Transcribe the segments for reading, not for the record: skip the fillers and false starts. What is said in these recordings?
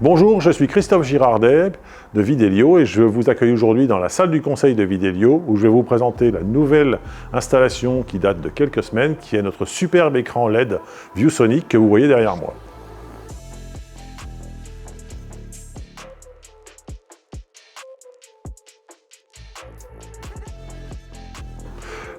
Bonjour, je suis Christophe Girardet de Videlio et je vous accueille aujourd'hui dans la salle du conseil de Videlio où je vais vous présenter la nouvelle installation qui date de quelques semaines, qui est notre superbe écran LED ViewSonic que vous voyez derrière moi.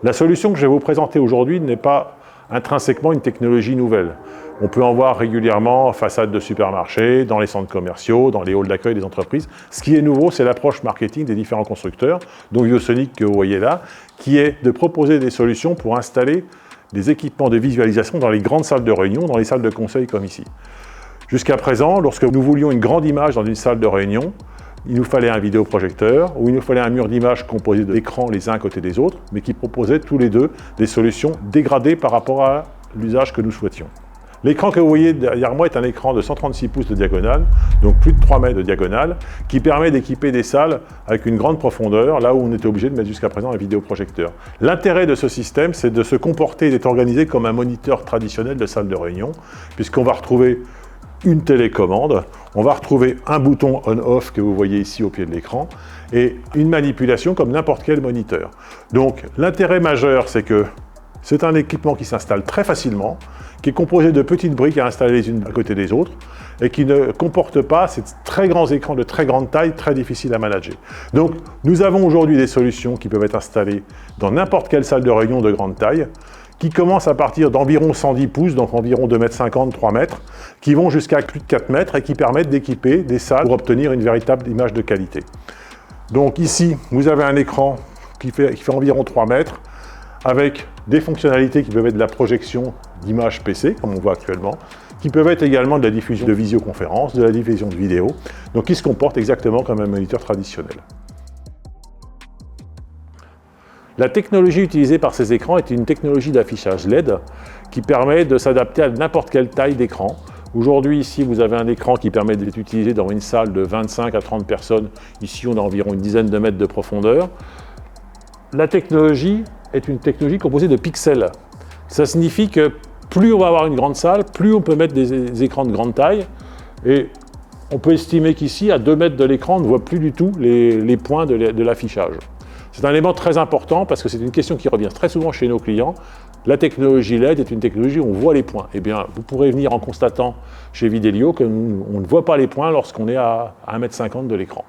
La solution que je vais vous présenter aujourd'hui n'est pas intrinsèquement une technologie nouvelle. On peut en voir régulièrement en façade de supermarchés, dans les centres commerciaux, dans les halls d'accueil des entreprises. Ce qui est nouveau, c'est l'approche marketing des différents constructeurs, dont ViewSonic que vous voyez là, qui est de proposer des solutions pour installer des équipements de visualisation dans les grandes salles de réunion, dans les salles de conseil comme ici. Jusqu'à présent, lorsque nous voulions une grande image dans une salle de réunion, il nous fallait un vidéoprojecteur ou il nous fallait un mur d'image composé d'écrans les uns à côté des autres, mais qui proposait tous les deux des solutions dégradées par rapport à l'usage que nous souhaitions. L'écran que vous voyez derrière moi est un écran de 136 pouces de diagonale, donc plus de 3 mètres de diagonale, qui permet d'équiper des salles avec une grande profondeur, là où on était obligé de mettre jusqu'à présent un vidéoprojecteur. L'intérêt de ce système, c'est de se comporter et d'être organisé comme un moniteur traditionnel de salle de réunion, puisqu'on va retrouver une télécommande, on va retrouver un bouton on-off que vous voyez ici au pied de l'écran, et une manipulation comme n'importe quel moniteur. Donc l'intérêt majeur, c'est que c'est un équipement qui s'installe très facilement, qui est composé de petites briques à installer les unes à côté des autres et qui ne comporte pas ces très grands écrans de très grande taille, très difficiles à manager. Donc, nous avons aujourd'hui des solutions qui peuvent être installées dans n'importe quelle salle de réunion de grande taille, qui commencent à partir d'environ 110 pouces, donc environ 2,50 m, 3 mètres, qui vont jusqu'à plus de 4 mètres et qui permettent d'équiper des salles pour obtenir une véritable image de qualité. Donc ici, vous avez un écran qui fait environ 3 mètres, avec des fonctionnalités qui peuvent être de la projection d'images PC, comme on voit actuellement, qui peuvent être également de la diffusion de visioconférences, de la diffusion de vidéos, donc qui se comportent exactement comme un moniteur traditionnel. La technologie utilisée par ces écrans est une technologie d'affichage LED qui permet de s'adapter à n'importe quelle taille d'écran. Aujourd'hui, ici, vous avez un écran qui permet d'être utilisé dans une salle de 25 à 30 personnes. Ici, on a environ une dizaine de mètres de profondeur. La technologie est une technologie composée de pixels. Ça signifie que plus on va avoir une grande salle, plus on peut mettre des écrans de grande taille. Et on peut estimer qu'ici, à 2 mètres de l'écran, on ne voit plus du tout les points de l'affichage. C'est un élément très important parce que c'est une question qui revient très souvent chez nos clients. La technologie LED est une technologie où on voit les points. Eh bien, vous pourrez venir en constatant chez Videlio qu'on ne voit pas les points lorsqu'on est à 1,50 m de l'écran.